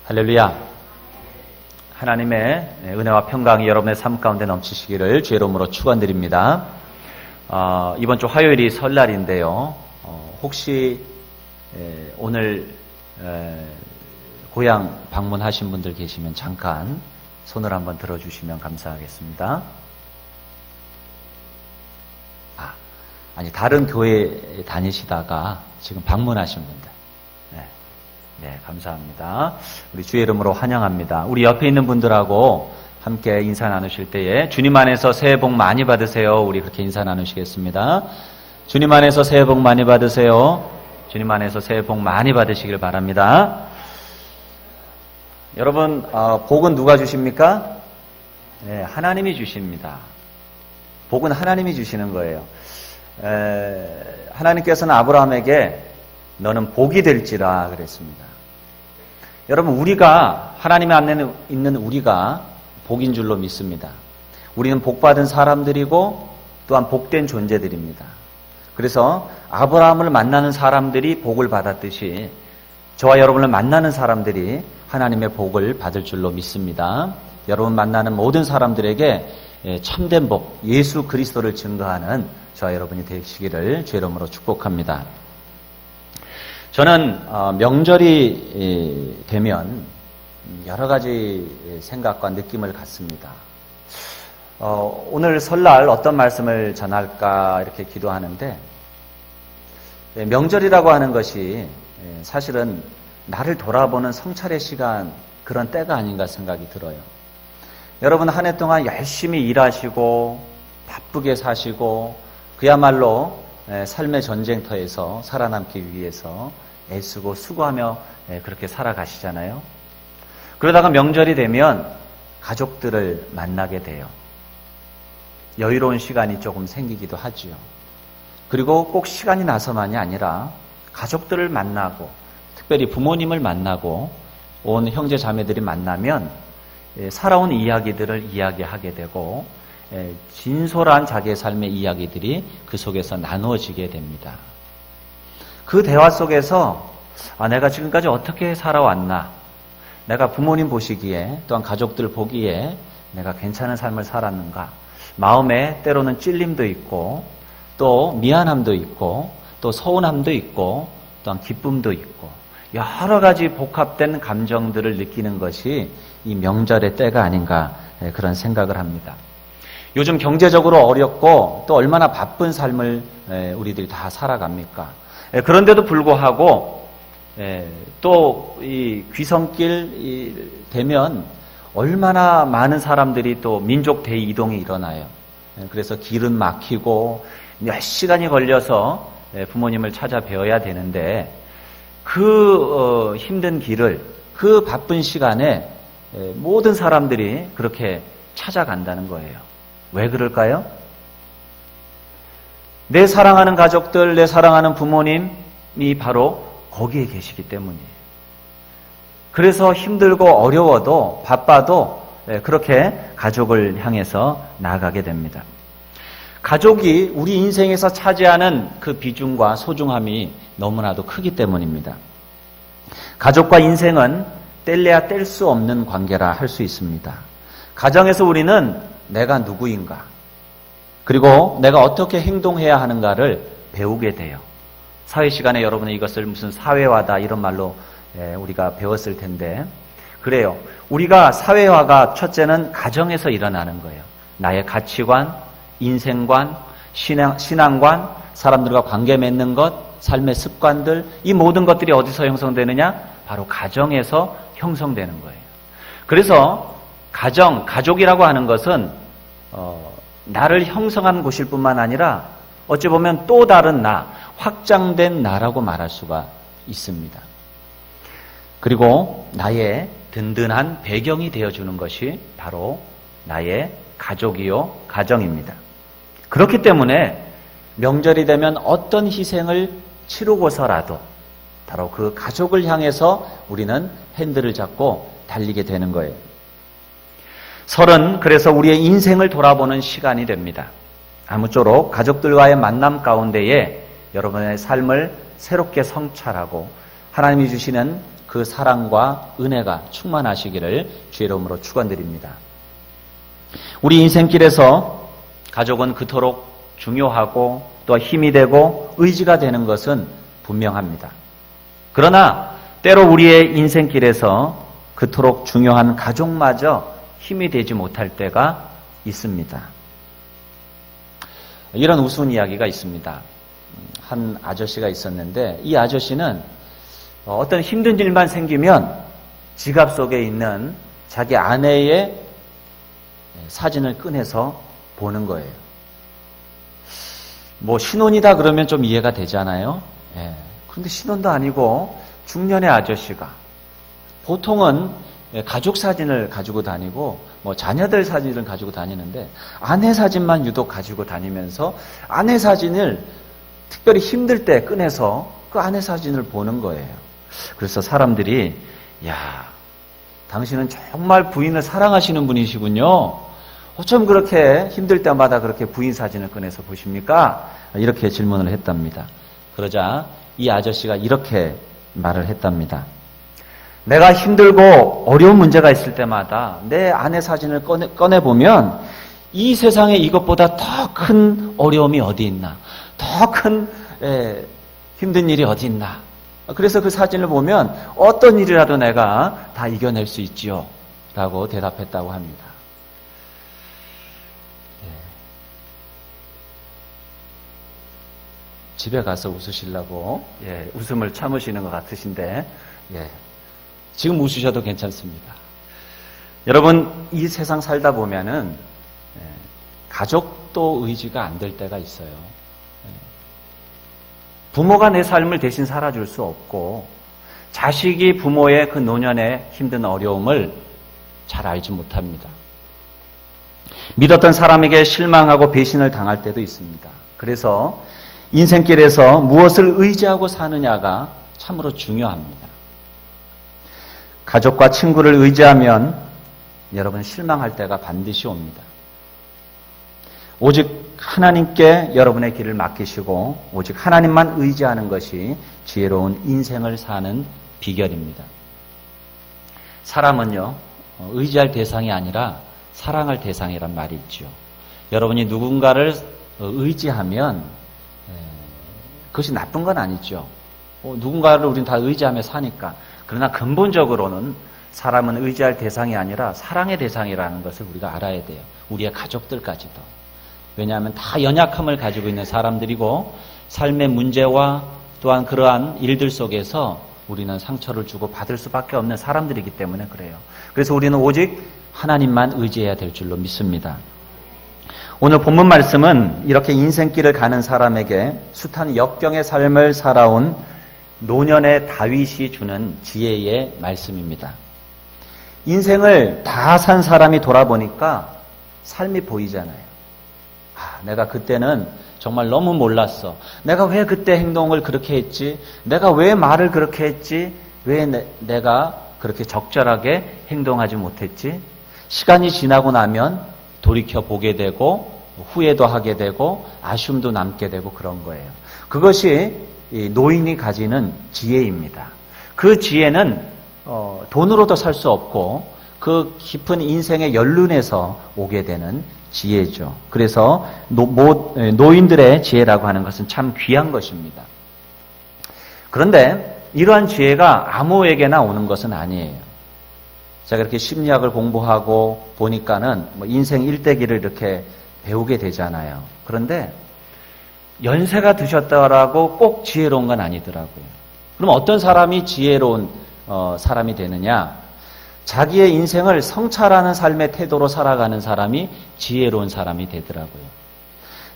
할렐루야. 하나님의 은혜와 평강이 여러분의 삶 가운데 넘치시기를 주의 이름으로 축원드립니다. 이번 주 화요일이 설날인데요. 혹시 오늘 고향 방문하신 분들 계시면 잠깐 손을 한번 들어주시면 감사하겠습니다. 아니 다른 교회 다니시다가 지금 방문하신 분들. 네, 감사합니다. 우리 주의 이름으로 환영합니다. 우리 옆에 있는 분들하고 함께 인사 나누실 때에 주님 안에서 새해 복 많이 받으세요. 우리 그렇게 인사 나누시겠습니다. 주님 안에서 새해 복 많이 받으세요. 주님 안에서 새해 복 많이 받으시길 바랍니다. 여러분, 복은 누가 주십니까? 네, 하나님이 주십니다. 복은 하나님이 주시는 거예요. 하나님께서는 아브라함에게 너는 복이 될지라 그랬습니다. 여러분, 우리가 하나님 안에 있는 우리가 복인 줄로 믿습니다. 우리는 복받은 사람들이고 또한 복된 존재들입니다. 그래서 아브라함을 만나는 사람들이 복을 받았듯이 저와 여러분을 만나는 사람들이 하나님의 복을 받을 줄로 믿습니다. 여러분 만나는 모든 사람들에게 참된 복, 예수 그리스도를 증거하는 저와 여러분이 되시기를 주의 이름으로 축복합니다. 저는 명절이 되면 여러 가지 생각과 느낌을 갖습니다. 오늘 설날 어떤 말씀을 전할까 이렇게 기도하는데, 명절이라고 하는 것이 사실은 나를 돌아보는 성찰의 시간, 그런 때가 아닌가 생각이 들어요. 여러분 한 해 동안 열심히 일하시고 바쁘게 사시고 그야말로 삶의 전쟁터에서 살아남기 위해서 애쓰고 수고하며 그렇게 살아가시잖아요. 그러다가 명절이 되면 가족들을 만나게 돼요. 여유로운 시간이 조금 생기기도 하지요. 그리고 꼭 시간이 나서만이 아니라 가족들을 만나고 특별히 부모님을 만나고 온 형제 자매들이 만나면 살아온 이야기들을 이야기하게 되고 진솔한 자기의 삶의 이야기들이 그 속에서 나누어지게 됩니다. 그 대화 속에서 내가 지금까지 어떻게 살아왔나, 내가 부모님 보시기에 또한 가족들 보기에 내가 괜찮은 삶을 살았는가, 마음에 때로는 찔림도 있고 또 미안함도 있고 또 서운함도 있고 또한 기쁨도 있고 여러 가지 복합된 감정들을 느끼는 것이 이 명절의 때가 아닌가 그런 생각을 합니다. 요즘 경제적으로 어렵고 또 얼마나 바쁜 삶을 우리들이 다 살아갑니까? 그런데도 불구하고 또 이 귀성길 되면 얼마나 많은 사람들이 또 민족 대이동이 일어나요. 그래서 길은 막히고 몇 시간이 걸려서 부모님을 찾아뵈어야 되는데 그 힘든 길을 그 바쁜 시간에 모든 사람들이 그렇게 찾아간다는 거예요. 왜 그럴까요? 내 사랑하는 가족들, 내 사랑하는 부모님이 바로 거기에 계시기 때문이에요. 그래서 힘들고 어려워도 바빠도 그렇게 가족을 향해서 나아가게 됩니다. 가족이 우리 인생에서 차지하는 그 비중과 소중함이 너무나도 크기 때문입니다. 가족과 인생은 뗄래야 뗄 수 없는 관계라 할 수 있습니다. 가정에서 우리는 내가 누구인가, 그리고 내가 어떻게 행동해야 하는가를 배우게 돼요. 사회 시간에 여러분은 이것을 무슨 사회화다 이런 말로 우리가 배웠을 텐데, 그래요. 우리가 사회화가 첫째는 가정에서 일어나는 거예요. 나의 가치관, 인생관, 신앙관, 사람들과 관계 맺는 것, 삶의 습관들, 이 모든 것들이 어디서 형성되느냐? 바로 가정에서 형성되는 거예요. 그래서 가족이라고 하는 것은 나를 형성한 곳일 뿐만 아니라 어찌 보면 또 다른 나, 확장된 나라고 말할 수가 있습니다. 그리고 나의 든든한 배경이 되어주는 것이 바로 나의 가족이요, 가정입니다. 그렇기 때문에 명절이 되면 어떤 희생을 치르고서라도 바로 그 가족을 향해서 우리는 핸들을 잡고 달리게 되는 거예요. 설은 그래서 우리의 인생을 돌아보는 시간이 됩니다. 아무쪼록 가족들과의 만남 가운데에 여러분의 삶을 새롭게 성찰하고 하나님이 주시는 그 사랑과 은혜가 충만하시기를 주의 이름으로 축원드립니다. 우리 인생길에서 가족은 그토록 중요하고 또 힘이 되고 의지가 되는 것은 분명합니다. 그러나 때로 우리의 인생길에서 그토록 중요한 가족마저 힘이 되지 못할 때가 있습니다. 이런 우스운 이야기가 있습니다. 한 아저씨가 있었는데 이 아저씨는 어떤 힘든 일만 생기면 지갑 속에 있는 자기 아내의 사진을 꺼내서 보는 거예요. 뭐 신혼이다 그러면 좀 이해가 되잖아요. 그런데 신혼도 아니고 중년의 아저씨가 보통은 가족 사진을 가지고 다니고 뭐 자녀들 사진을 가지고 다니는데 아내 사진만 유독 가지고 다니면서 아내 사진을 특별히 힘들 때 꺼내서 그 아내 사진을 보는 거예요. 그래서 사람들이 야, 당신은 정말 부인을 사랑하시는 분이시군요. 어쩜 그렇게 힘들 때마다 그렇게 부인 사진을 꺼내서 보십니까? 이렇게 질문을 했답니다. 그러자 이 아저씨가 이렇게 말을 했답니다. 내가 힘들고 어려운 문제가 있을 때마다 내 아내 사진을 꺼내보면 이 세상에 이것보다 더 큰 어려움이 어디 있나, 더 큰 힘든 일이 어디 있나. 그래서 그 사진을 보면 어떤 일이라도 내가 다 이겨낼 수 있지요 라고 대답했다고 합니다. 집에 가서 웃으시려고 웃음을 참으시는 것 같으신데 지금 웃으셔도 괜찮습니다. 여러분, 이 세상 살다 보면은 가족도 의지가 안 될 때가 있어요. 부모가 내 삶을 대신 살아줄 수 없고 자식이 부모의 그 노년의 힘든 어려움을 잘 알지 못합니다. 믿었던 사람에게 실망하고 배신을 당할 때도 있습니다. 그래서 인생길에서 무엇을 의지하고 사느냐가 참으로 중요합니다. 가족과 친구를 의지하면 여러분 실망할 때가 반드시 옵니다. 오직 하나님께 여러분의 길을 맡기시고 오직 하나님만 의지하는 것이 지혜로운 인생을 사는 비결입니다. 사람은요, 의지할 대상이 아니라 사랑할 대상이란 말이 있죠. 여러분이 누군가를 의지하면 그것이 나쁜 건 아니죠. 누군가를 우리는 다 의지하며 사니까. 그러나 근본적으로는 사람은 의지할 대상이 아니라 사랑의 대상이라는 것을 우리가 알아야 돼요. 우리의 가족들까지도. 왜냐하면 다 연약함을 가지고 있는 사람들이고 삶의 문제와 또한 그러한 일들 속에서 우리는 상처를 주고 받을 수밖에 없는 사람들이기 때문에 그래요. 그래서 우리는 오직 하나님만 의지해야 될 줄로 믿습니다. 오늘 본문 말씀은 이렇게 인생길을 가는 사람에게 숱한 역경의 삶을 살아온 노년의 다윗이 주는 지혜의 말씀입니다. 인생을 다 산 사람이 돌아보니까 삶이 보이잖아요. 내가 그때는 정말 너무 몰랐어. 내가 왜 그때 행동을 그렇게 했지? 내가 왜 말을 그렇게 했지? 왜 내가 그렇게 적절하게 행동하지 못했지? 시간이 지나고 나면 돌이켜 보게 되고 후회도 하게 되고 아쉬움도 남게 되고 그런 거예요. 그것이 노인이 가지는 지혜입니다. 그 지혜는 돈으로도 살 수 없고 그 깊은 인생의 연륜에서 오게 되는 지혜죠. 그래서 노인들의 지혜라고 하는 것은 참 귀한 것입니다. 그런데 이러한 지혜가 아무에게나 오는 것은 아니에요. 제가 이렇게 심리학을 공부하고 보니까는 인생 일대기를 이렇게 배우게 되잖아요. 그런데 연세가 드셨다라고 꼭 지혜로운 건 아니더라고요. 그럼 어떤 사람이 지혜로운 사람이 되느냐? 자기의 인생을 성찰하는 삶의 태도로 살아가는 사람이 지혜로운 사람이 되더라고요.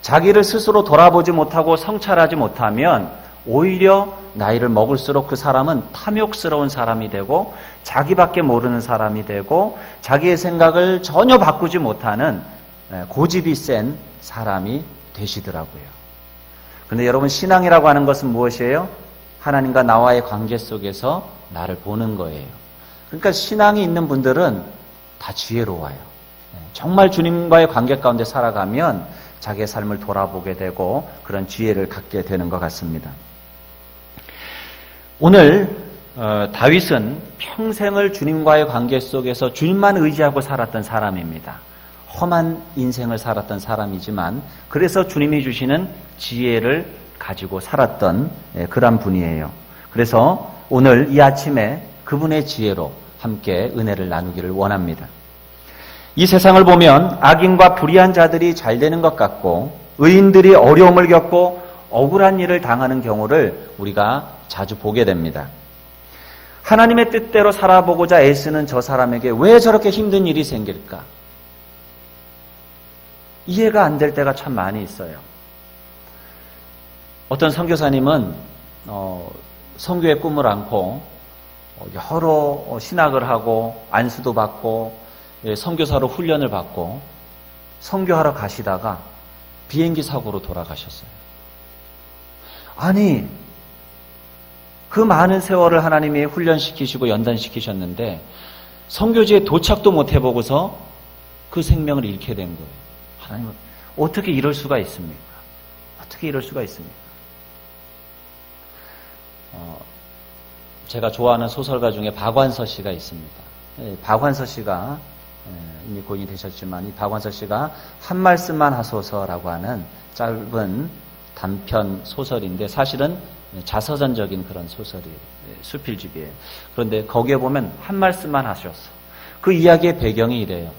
자기를 스스로 돌아보지 못하고 성찰하지 못하면 오히려 나이를 먹을수록 그 사람은 탐욕스러운 사람이 되고 자기밖에 모르는 사람이 되고 자기의 생각을 전혀 바꾸지 못하는 고집이 센 사람이 되시더라고요. 그런데 여러분, 신앙이라고 하는 것은 무엇이에요? 하나님과 나와의 관계 속에서 나를 보는 거예요. 그러니까 신앙이 있는 분들은 다 지혜로워요. 정말 주님과의 관계 가운데 살아가면 자기의 삶을 돌아보게 되고 그런 지혜를 갖게 되는 것 같습니다. 오늘 다윗은 평생을 주님과의 관계 속에서 주님만 의지하고 살았던 사람입니다. 험한 인생을 살았던 사람이지만 그래서 주님이 주시는 지혜를 가지고 살았던 그런 분이에요. 그래서 오늘 이 아침에 그분의 지혜로 함께 은혜를 나누기를 원합니다. 이 세상을 보면 악인과 불의한 자들이 잘 되는 것 같고 의인들이 어려움을 겪고 억울한 일을 당하는 경우를 우리가 자주 보게 됩니다. 하나님의 뜻대로 살아보고자 애쓰는 저 사람에게 왜 저렇게 힘든 일이 생길까? 이해가 안 될 때가 참 많이 있어요. 어떤 선교사님은 선교의 꿈을 안고 여러 신학을 하고 안수도 받고 선교사로 훈련을 받고 선교하러 가시다가 비행기 사고로 돌아가셨어요. 아니, 그 많은 세월을 하나님이 훈련시키시고 연단시키셨는데 선교지에 도착도 못 해보고서 그 생명을 잃게 된 거예요. 하나님은 어떻게 이럴 수가 있습니까? 어떻게 이럴 수가 있습니까? 제가 좋아하는 소설가 중에 박완서 씨가 있습니다. 박완서 씨가 이미 고인이 되셨지만 이 박완서 씨가 한 말씀만 하소서라고 하는 짧은 단편 소설인데 사실은 자서전적인 그런 소설이에요. 수필집이에요. 그런데 거기에 보면 한 말씀만 하셨어. 그 이야기의 배경이 이래요.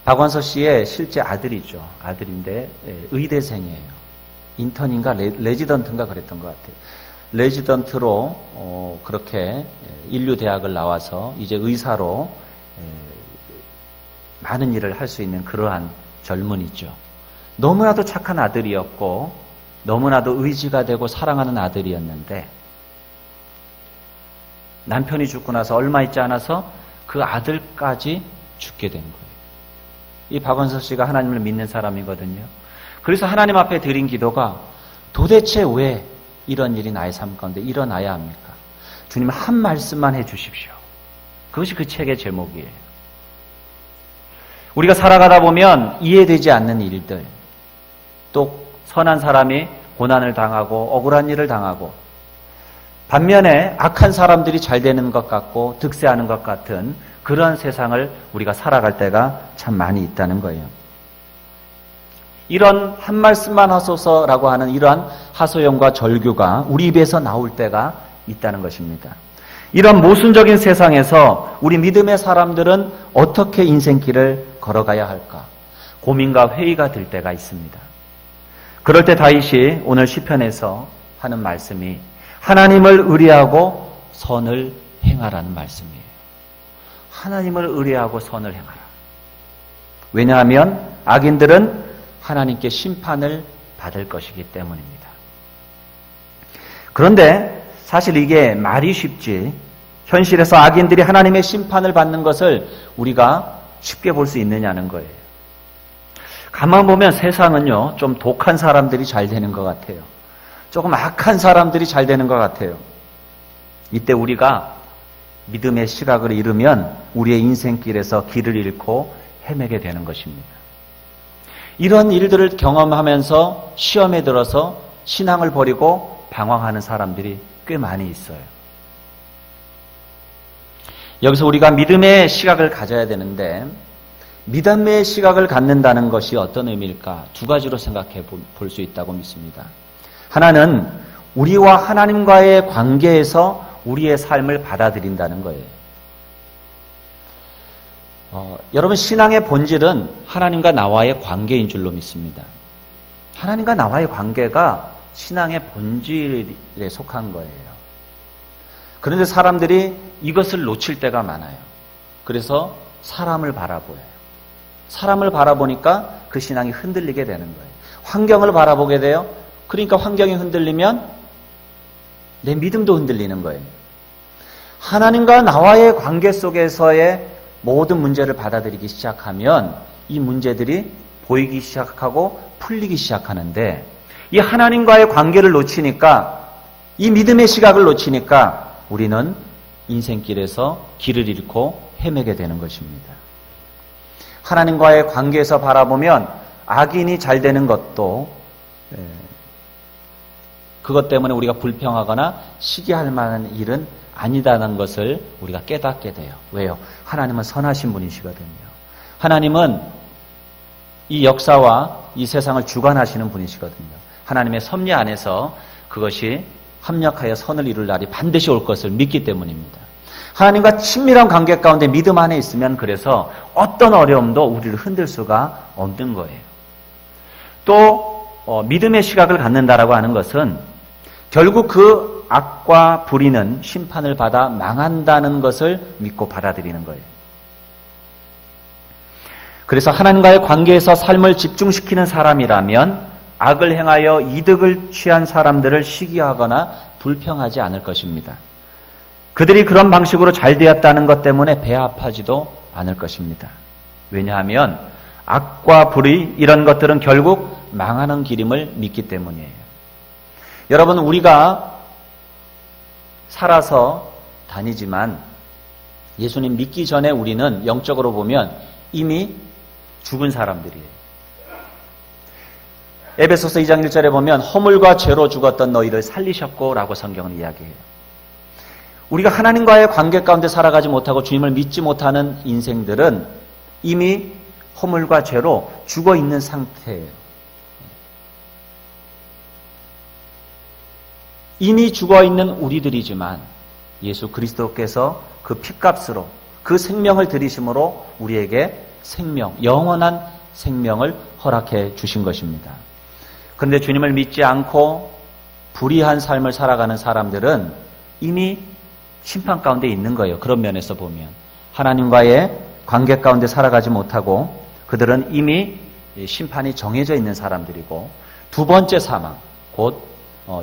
박완서 씨의 실제 아들이죠. 아들인데 의대생이에요. 인턴인가 레지던트인가 그랬던 것 같아요. 레지던트로 그렇게 인류대학을 나와서 이제 의사로 많은 일을 할 수 있는 그러한 젊은이죠. 너무나도 착한 아들이었고 너무나도 의지가 되고 사랑하는 아들이었는데 남편이 죽고 나서 얼마 있지 않아서 그 아들까지 죽게 된 거예요. 이 박원석 씨가 하나님을 믿는 사람이거든요. 그래서 하나님 앞에 드린 기도가 도대체 왜 이런 일이 나의 삶 가운데 일어나야 합니까? 주님 한 말씀만 해 주십시오. 그것이 그 책의 제목이에요. 우리가 살아가다 보면 이해되지 않는 일들, 또 선한 사람이 고난을 당하고 억울한 일을 당하고 반면에 악한 사람들이 잘 되는 것 같고 득세하는 것 같은 그런 세상을 우리가 살아갈 때가 참 많이 있다는 거예요. 이런 한 말씀만 하소서라고 하는 이러한 하소연과 절규가 우리 입에서 나올 때가 있다는 것입니다. 이런 모순적인 세상에서 우리 믿음의 사람들은 어떻게 인생길을 걸어가야 할까? 고민과 회의가 들 때가 있습니다. 그럴 때 다윗이 오늘 시편에서 하는 말씀이 하나님을 의뢰하고 선을 행하라는 말씀이에요. 하나님을 의뢰하고 선을 행하라. 왜냐하면 악인들은 하나님께 심판을 받을 것이기 때문입니다. 그런데 사실 이게 말이 쉽지 현실에서 악인들이 하나님의 심판을 받는 것을 우리가 쉽게 볼 수 있느냐는 거예요. 가만 보면 세상은요, 좀 독한 사람들이 잘 되는 것 같아요. 조금 악한 사람들이 잘 되는 것 같아요. 이때 우리가 믿음의 시각을 잃으면 우리의 인생길에서 길을 잃고 헤매게 되는 것입니다. 이런 일들을 경험하면서 시험에 들어서 신앙을 버리고 방황하는 사람들이 꽤 많이 있어요. 여기서 우리가 믿음의 시각을 가져야 되는데 믿음의 시각을 갖는다는 것이 어떤 의미일까? 두 가지로 생각해 볼 수 있다고 믿습니다. 하나는 우리와 하나님과의 관계에서 우리의 삶을 받아들인다는 거예요. 여러분 신앙의 본질은 하나님과 나와의 관계인 줄로 믿습니다. 하나님과 나와의 관계가 신앙의 본질에 속한 거예요. 그런데 사람들이 이것을 놓칠 때가 많아요. 그래서 사람을 바라보여요. 사람을 바라보니까 그 신앙이 흔들리게 되는 거예요. 환경을 바라보게 돼요. 그러니까 환경이 흔들리면 내 믿음도 흔들리는 거예요. 하나님과 나와의 관계 속에서의 모든 문제를 받아들이기 시작하면 이 문제들이 보이기 시작하고 풀리기 시작하는데 이 하나님과의 관계를 놓치니까 이 믿음의 시각을 놓치니까 우리는 인생길에서 길을 잃고 헤매게 되는 것입니다. 하나님과의 관계에서 바라보면 악인이 잘 되는 것도 그것 때문에 우리가 불평하거나 시기할 만한 일은 아니다는 것을 우리가 깨닫게 돼요. 왜요? 하나님은 선하신 분이시거든요. 하나님은 이 역사와 이 세상을 주관하시는 분이시거든요. 하나님의 섭리 안에서 그것이 합력하여 선을 이룰 날이 반드시 올 것을 믿기 때문입니다. 하나님과 친밀한 관계 가운데 믿음 안에 있으면 그래서 어떤 어려움도 우리를 흔들 수가 없는 거예요. 또 믿음의 시각을 갖는다라고 하는 것은 결국 그 악과 불의는 심판을 받아 망한다는 것을 믿고 받아들이는 거예요. 그래서 하나님과의 관계에서 삶을 집중시키는 사람이라면 악을 행하여 이득을 취한 사람들을 시기하거나 불평하지 않을 것입니다. 그들이 그런 방식으로 잘 되었다는 것 때문에 배 아파지도 않을 것입니다. 왜냐하면 악과 불의 이런 것들은 결국 망하는 길임을 믿기 때문이에요. 여러분, 우리가 살아서 다니지만 예수님 믿기 전에 우리는 영적으로 보면 이미 죽은 사람들이에요. 에베소서 2장 1절에 보면 허물과 죄로 죽었던 너희를 살리셨고 라고 성경은 이야기해요. 우리가 하나님과의 관계 가운데 살아가지 못하고 주님을 믿지 못하는 인생들은 이미 허물과 죄로 죽어 있는 상태예요. 이미 죽어 있는 우리들이지만 예수 그리스도께서 그 핏값으로 그 생명을 들이심으로 우리에게 생명, 영원한 생명을 허락해 주신 것입니다. 그런데 주님을 믿지 않고 불의한 삶을 살아가는 사람들은 이미 심판 가운데 있는 거예요. 그런 면에서 보면 하나님과의 관계 가운데 살아가지 못하고 그들은 이미 심판이 정해져 있는 사람들이고 두 번째 사망, 곧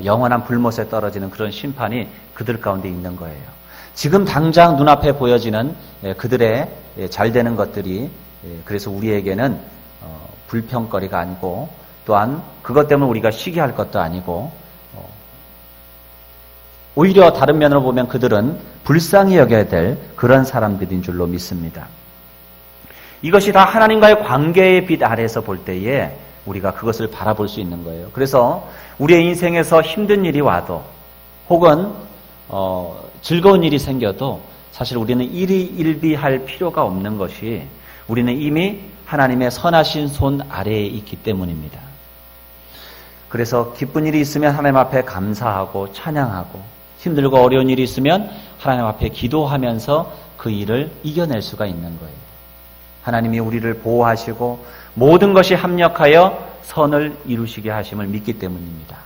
영원한 불못에 떨어지는 그런 심판이 그들 가운데 있는 거예요. 지금 당장 눈앞에 보여지는 그들의 잘 되는 것들이 그래서 우리에게는 불평거리가 아니고 또한 그것 때문에 우리가 시기할 것도 아니고 오히려 다른 면으로 보면 그들은 불쌍히 여겨야 될 그런 사람들인 줄로 믿습니다. 이것이 다 하나님과의 관계의 빛 아래에서 볼 때에 우리가 그것을 바라볼 수 있는 거예요. 그래서 우리의 인생에서 힘든 일이 와도 혹은 즐거운 일이 생겨도 사실 우리는 일희일비할 필요가 없는 것이 우리는 이미 하나님의 선하신 손 아래에 있기 때문입니다. 그래서 기쁜 일이 있으면 하나님 앞에 감사하고 찬양하고 힘들고 어려운 일이 있으면 하나님 앞에 기도하면서 그 일을 이겨낼 수가 있는 거예요. 하나님이 우리를 보호하시고 모든 것이 합력하여 선을 이루시게 하심을 믿기 때문입니다.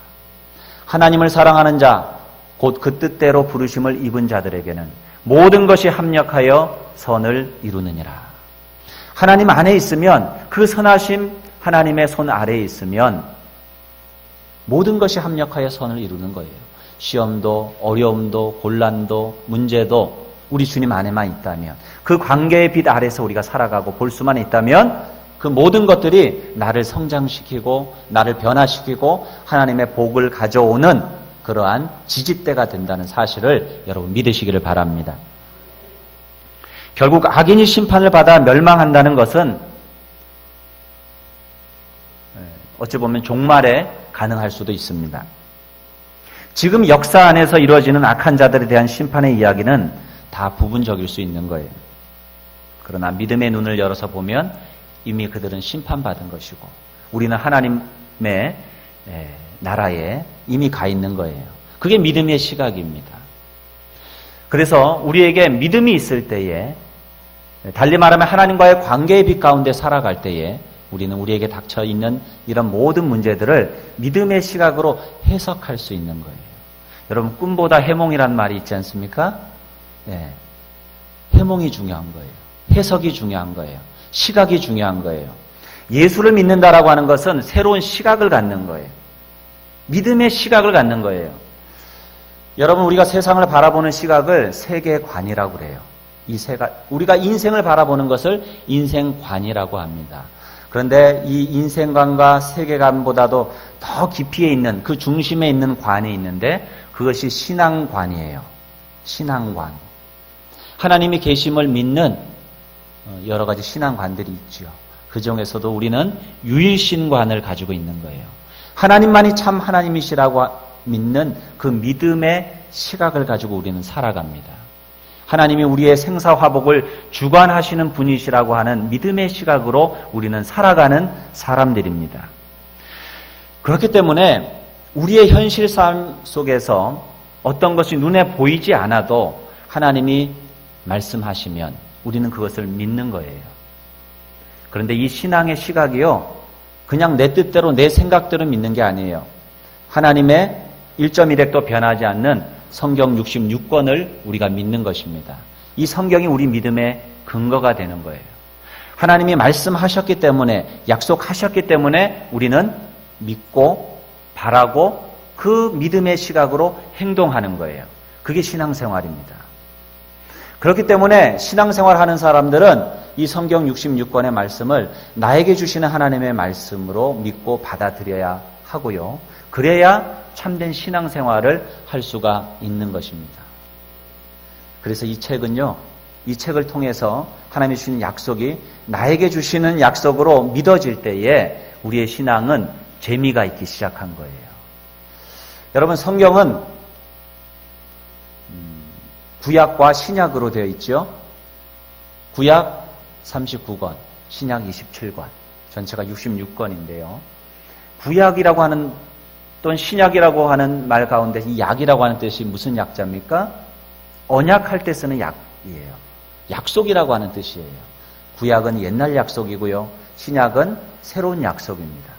하나님을 사랑하는 자, 곧 그 뜻대로 부르심을 입은 자들에게는 모든 것이 합력하여 선을 이루느니라. 하나님 안에 있으면 그 선하심 하나님의 손 아래에 있으면 모든 것이 합력하여 선을 이루는 거예요. 시험도 어려움도 곤란도 문제도 우리 주님 안에만 있다면 그 관계의 빛 아래서 우리가 살아가고 볼 수만 있다면 그 모든 것들이 나를 성장시키고 나를 변화시키고 하나님의 복을 가져오는 그러한 지지대가 된다는 사실을 여러분 믿으시기를 바랍니다. 결국 악인이 심판을 받아 멸망한다는 것은 어찌 보면 종말에 가능할 수도 있습니다. 지금 역사 안에서 이루어지는 악한 자들에 대한 심판의 이야기는 다 부분적일 수 있는 거예요. 그러나 믿음의 눈을 열어서 보면 이미 그들은 심판받은 것이고 우리는 하나님의 나라에 이미 가 있는 거예요. 그게 믿음의 시각입니다. 그래서 우리에게 믿음이 있을 때에 달리 말하면 하나님과의 관계의 빛 가운데 살아갈 때에 우리는 우리에게 닥쳐 있는 이런 모든 문제들을 믿음의 시각으로 해석할 수 있는 거예요. 여러분 꿈보다 해몽이란 말이 있지 않습니까? 네. 해몽이 중요한 거예요. 해석이 중요한 거예요. 시각이 중요한 거예요. 예수를 믿는다라고 하는 것은 새로운 시각을 갖는 거예요. 믿음의 시각을 갖는 거예요. 여러분 우리가 세상을 바라보는 시각을 세계관이라고 그래요. 우리가 인생을 바라보는 것을 인생관이라고 합니다. 그런데 이 인생관과 세계관보다도 더 깊이에 있는 그 중심에 있는 관이 있는데 그것이 신앙관이에요. 신앙관. 하나님이 계심을 믿는 여러 가지 신앙관들이 있죠. 그 중에서도 우리는 유일신관을 가지고 있는 거예요. 하나님만이 참 하나님이시라고 믿는 그 믿음의 시각을 가지고 우리는 살아갑니다. 하나님이 우리의 생사화복을 주관하시는 분이시라고 하는 믿음의 시각으로 우리는 살아가는 사람들입니다. 그렇기 때문에 우리의 현실 삶 속에서 어떤 것이 눈에 보이지 않아도 하나님이 말씀하시면 우리는 그것을 믿는 거예요. 그런데 이 신앙의 시각이요, 그냥 내 뜻대로 내 생각대로 믿는 게 아니에요. 하나님의 1.1획도 변하지 않는 성경 66권을 우리가 믿는 것입니다. 이 성경이 우리 믿음의 근거가 되는 거예요. 하나님이 말씀하셨기 때문에, 약속하셨기 때문에 우리는 믿고 바라고 그 믿음의 시각으로 행동하는 거예요. 그게 신앙생활입니다. 그렇기 때문에 신앙생활하는 사람들은 이 성경 66권의 말씀을 나에게 주시는 하나님의 말씀으로 믿고 받아들여야 하고요. 그래야 참된 신앙생활을 할 수가 있는 것입니다. 그래서 이 책은요, 이 책을 통해서 하나님이 주시는 약속이 나에게 주시는 약속으로 믿어질 때에 우리의 신앙은 재미가 있기 시작한 거예요. 여러분, 성경은 구약과 신약으로 되어 있죠. 구약 39권, 신약 27권, 전체가 66권인데요. 구약이라고 하는 또는 신약이라고 하는 말 가운데 이 약이라고 하는 뜻이 무슨 약자입니까? 언약할 때 쓰는 약이에요. 약속이라고 하는 뜻이에요. 구약은 옛날 약속이고요. 신약은 새로운 약속입니다.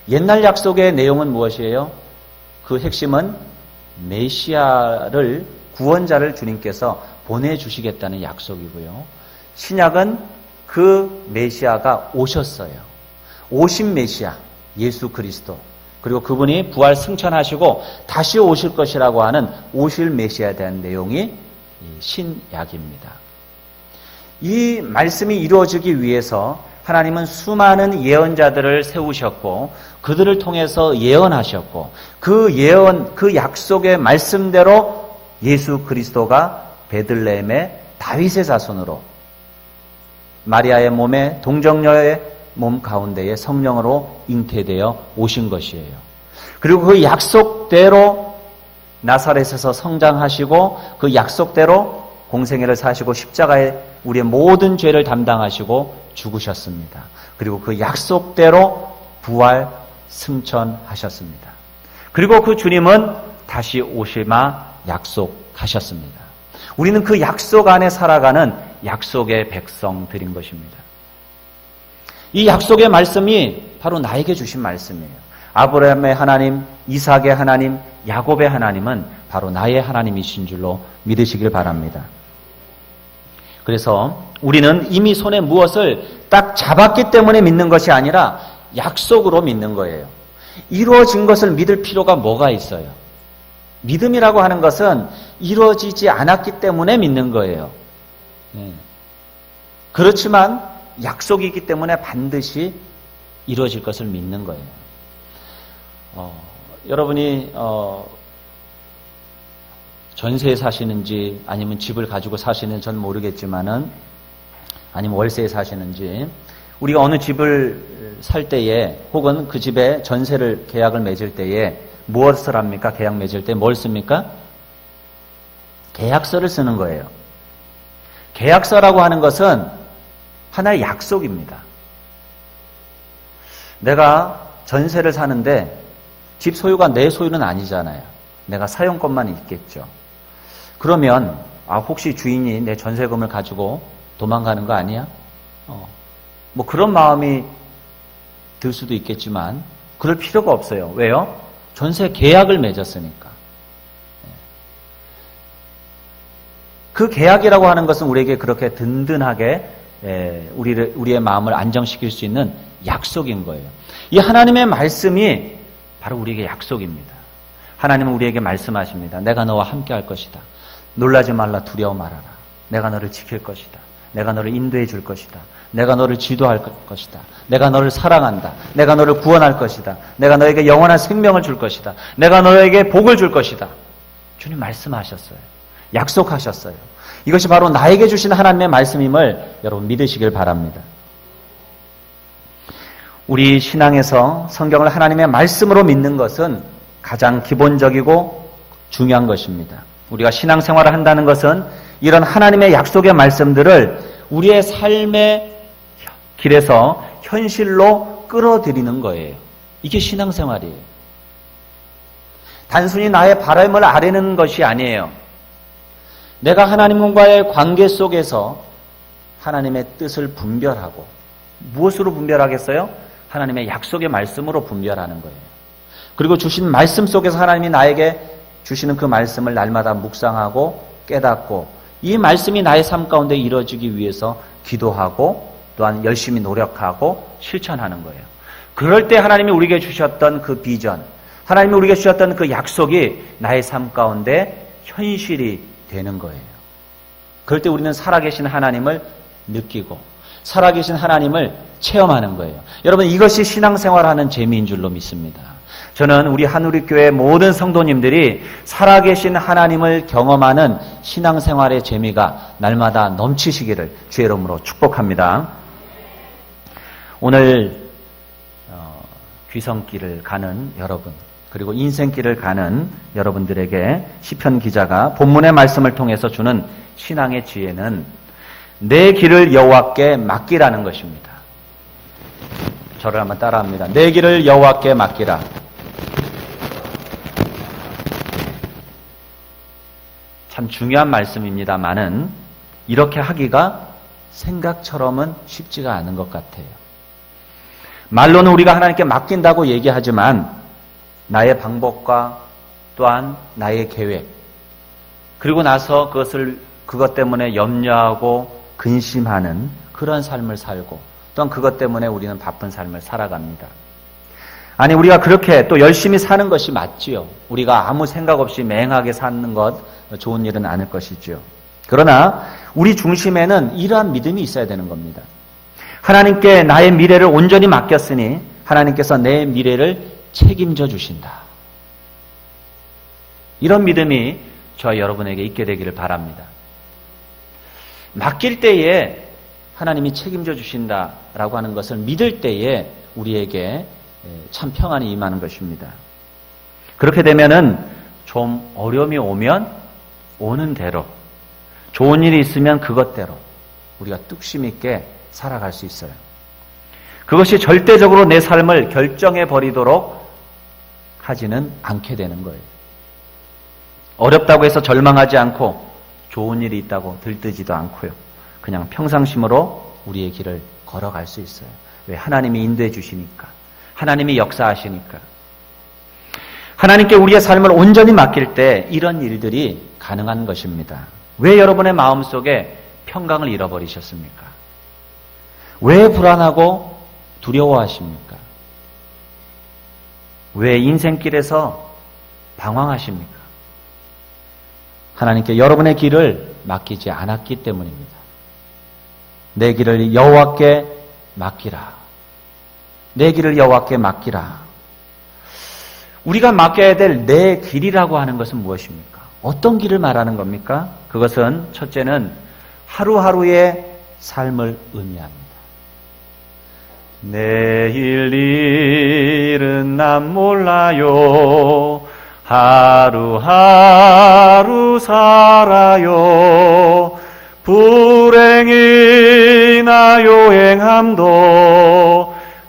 옛날 약속의 내용은 무엇이에요? 그 핵심은 메시아를, 구원자를 주님께서 보내주시겠다는 약속이고요. 신약은 그 메시아가 오셨어요. 오신 메시아, 예수 그리스도, 그리고 그분이 부활 승천하시고 다시 오실 것이라고 하는 오실 메시아에 대한 내용이 신약입니다. 이 말씀이 이루어지기 위해서 하나님은 수많은 예언자들을 세우셨고 그들을 통해서 예언하셨고 그 예언, 그 약속의 말씀대로 예수 그리스도가 베들레헴의 다윗의 자손으로 마리아의 몸에 동정녀의 몸 가운데에 성령으로 잉태되어 오신 것이에요. 그리고 그 약속대로 나사렛에서 성장하시고 그 약속대로 공생애를 사시고 십자가에 우리의 모든 죄를 담당하시고 죽으셨습니다. 그리고 그 약속대로 부활 승천하셨습니다. 그리고 그 주님은 다시 오시마 약속하셨습니다. 우리는 그 약속 안에 살아가는 약속의 백성들인 것입니다. 이 약속의 말씀이 바로 나에게 주신 말씀이에요. 아브라함의 하나님, 이삭의 하나님, 야곱의 하나님은 바로 나의 하나님이신 줄로 믿으시길 바랍니다. 그래서 우리는 이미 손에 무엇을 딱 잡았기 때문에 믿는 것이 아니라 약속으로 믿는 거예요. 이루어진 것을 믿을 필요가 뭐가 있어요? 믿음이라고 하는 것은 이루어지지 않았기 때문에 믿는 거예요. 그렇지만 약속이기 때문에 반드시 이루어질 것을 믿는 거예요. 여러분이 전세에 사시는지 아니면 집을 가지고 사시는지 전 모르겠지만은 아니면 월세에 사시는지 우리가 어느 집을 살 때에 혹은 그 집에 전세를 계약을 맺을 때에 무엇을 합니까? 계약 맺을 때 뭘 씁니까? 계약서를 쓰는 거예요. 계약서라고 하는 것은 하나의 약속입니다. 내가 전세를 사는데 집 소유가 내 소유는 아니잖아요. 내가 사용권만 있겠죠. 그러면 혹시 주인이 내 전세금을 가지고 도망가는 거 아니야? 뭐 그런 마음이 들 수도 있겠지만 그럴 필요가 없어요. 왜요? 전세 계약을 맺었으니까. 그 계약이라고 하는 것은 우리에게 그렇게 든든하게 우리의 마음을 안정시킬 수 있는 약속인 거예요. 이 하나님의 말씀이 바로 우리에게 약속입니다. 하나님은 우리에게 말씀하십니다. 내가 너와 함께 할 것이다. 놀라지 말라, 두려워 말아라. 내가 너를 지킬 것이다. 내가 너를 인도해 줄 것이다. 내가 너를 지도할 것이다. 내가 너를 사랑한다. 내가 너를 구원할 것이다. 내가 너에게 영원한 생명을 줄 것이다. 내가 너에게 복을 줄 것이다. 주님 말씀하셨어요. 약속하셨어요. 이것이 바로 나에게 주신 하나님의 말씀임을 여러분 믿으시길 바랍니다. 우리 신앙에서 성경을 하나님의 말씀으로 믿는 것은 가장 기본적이고 중요한 것입니다. 우리가 신앙생활을 한다는 것은 이런 하나님의 약속의 말씀들을 우리의 삶의 길에서 현실로 끌어들이는 거예요. 이게 신앙생활이에요. 단순히 나의 바람을 아뢰는 것이 아니에요. 내가 하나님과의 관계 속에서 하나님의 뜻을 분별하고, 무엇으로 분별하겠어요? 하나님의 약속의 말씀으로 분별하는 거예요. 그리고 주신 말씀 속에서 하나님이 나에게 주시는 그 말씀을 날마다 묵상하고 깨닫고, 이 말씀이 나의 삶 가운데 이루어지기 위해서 기도하고 또한 열심히 노력하고 실천하는 거예요. 그럴 때 하나님이 우리에게 주셨던 그 비전, 하나님이 우리에게 주셨던 그 약속이 나의 삶 가운데 현실이 되는 거예요. 그럴 때 우리는 살아계신 하나님을 느끼고 살아계신 하나님을 체험하는 거예요. 여러분, 이것이 신앙생활하는 재미인 줄로 믿습니다. 저는 우리 한우리교회 모든 성도님들이 살아계신 하나님을 경험하는 신앙생활의 재미가 날마다 넘치시기를 주의 이름으로 축복합니다. 오늘 귀성길을 가는 여러분, 그리고 인생길을 가는 여러분들에게 시편 기자가 본문의 말씀을 통해서 주는 신앙의 지혜는 내 길을 여호와께 맡기라는 것입니다. 저를 한번 따라합니다. 내 길을 여호와께 맡기라. 참 중요한 말씀입니다만은 이렇게 하기가 생각처럼은 쉽지가 않은 것 같아요. 말로는 우리가 하나님께 맡긴다고 얘기하지만 나의 방법과 또한 나의 계획, 그리고 나서 그것 때문에 염려하고 근심하는 그런 삶을 살고, 또한 그것 때문에 우리는 바쁜 삶을 살아갑니다. 아니, 우리가 그렇게 또 열심히 사는 것이 맞지요. 우리가 아무 생각 없이 맹하게 사는 것 좋은 일은 아닐 것이지요. 그러나 우리 중심에는 이러한 믿음이 있어야 되는 겁니다. 하나님께 나의 미래를 온전히 맡겼으니 하나님께서 내 미래를 책임져 주신다. 이런 믿음이 저와 여러분에게 있게 되기를 바랍니다. 맡길 때에 하나님이 책임져 주신다라고 하는 것을 믿을 때에 우리에게 참 평안이 임하는 것입니다. 그렇게 되면은 좀 어려움이 오면 오는 대로, 좋은 일이 있으면 그것대로 우리가 뚝심 있게 살아갈 수 있어요. 그것이 절대적으로 내 삶을 결정해 버리도록 하지는 않게 되는 거예요. 어렵다고 해서 절망하지 않고 좋은 일이 있다고 들뜨지도 않고요. 그냥 평상심으로 우리의 길을 걸어갈 수 있어요. 왜? 하나님이 인도해 주시니까. 하나님이 역사하시니까. 하나님께 우리의 삶을 온전히 맡길 때 이런 일들이 가능한 것입니다. 왜 여러분의 마음속에 평강을 잃어버리셨습니까? 왜 불안하고 두려워하십니까? 왜 인생길에서 방황하십니까? 하나님께 여러분의 길을 맡기지 않았기 때문입니다. 내 길을 여호와께 맡기라. 내 길을 여호와께 맡기라. 우리가 맡겨야 될 내 길이라고 하는 것은 무엇입니까? 어떤 길을 말하는 겁니까? 그것은 첫째는 하루하루의 삶을 의미합니다. 내일 일은 난 몰라요. 하루하루 살아요. 불행이나 요행함도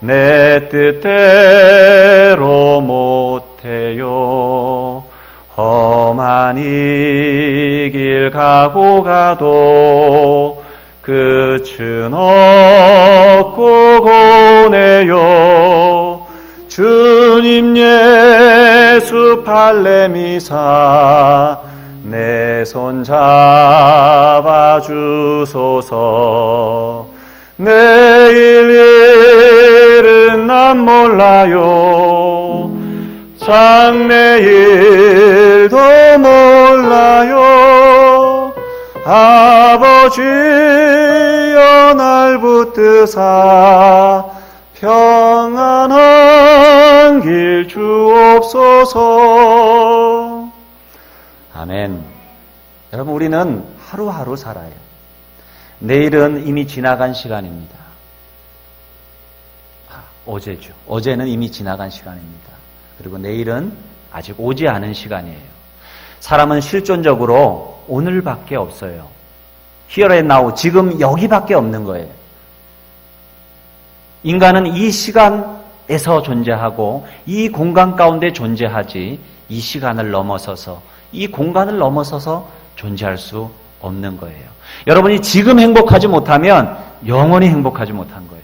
내 뜻대로 못해요. 험한 이 길 가고 가도 끝은 없고 고네요. 주님 예수 팔레미사 내 손 잡아 주소서. 내일 일은 난 몰라요. 장래일도 몰라요. 아버지여 날 붙드사 평안한 길 주옵소서. 아멘. 여러분, 우리는 하루하루 살아요. 내일은 이미 지나간 시간입니다. 어제죠. 어제는 이미 지나간 시간입니다. 그리고 내일은 아직 오지 않은 시간이에요. 사람은 실존적으로 오늘밖에 없어요. Here and now, 지금 여기밖에 없는 거예요. 인간은 이 시간에서 존재하고 이 공간 가운데 존재하지 이 시간을 넘어서서 이 공간을 넘어서서 존재할 수 없는 거예요. 여러분이 지금 행복하지 못하면 영원히 행복하지 못한 거예요.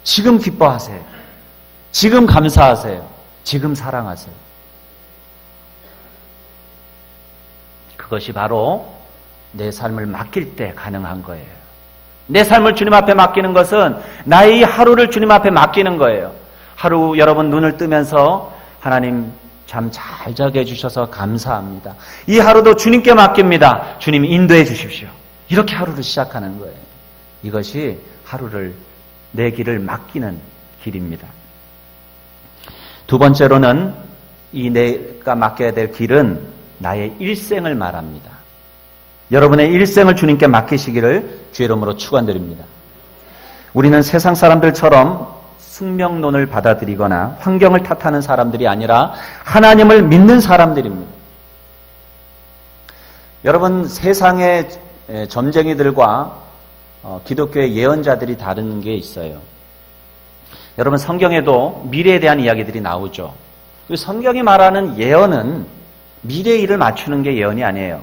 지금 기뻐하세요. 지금 감사하세요. 지금 사랑하세요. 그것이 바로 내 삶을 맡길 때 가능한 거예요. 내 삶을 주님 앞에 맡기는 것은 나의 이 하루를 주님 앞에 맡기는 거예요. 하루 여러분 눈을 뜨면서 하나님 잠 잘 자게 해주셔서 감사합니다. 이 하루도 주님께 맡깁니다. 주님 인도해 주십시오. 이렇게 하루를 시작하는 거예요. 이것이 하루를 내 길을 맡기는 길입니다. 두 번째로는 이 내가 맡겨야 될 길은 나의 일생을 말합니다. 여러분의 일생을 주님께 맡기시기를 주의 이름으로 축원드립니다. 우리는 세상 사람들처럼 숙명론을 받아들이거나 환경을 탓하는 사람들이 아니라 하나님을 믿는 사람들입니다. 여러분, 세상의 점쟁이들과 기독교의 예언자들이 다른 게 있어요. 여러분, 성경에도 미래에 대한 이야기들이 나오죠. 성경이 말하는 예언은 미래의 일을 맞추는 게 예언이 아니에요.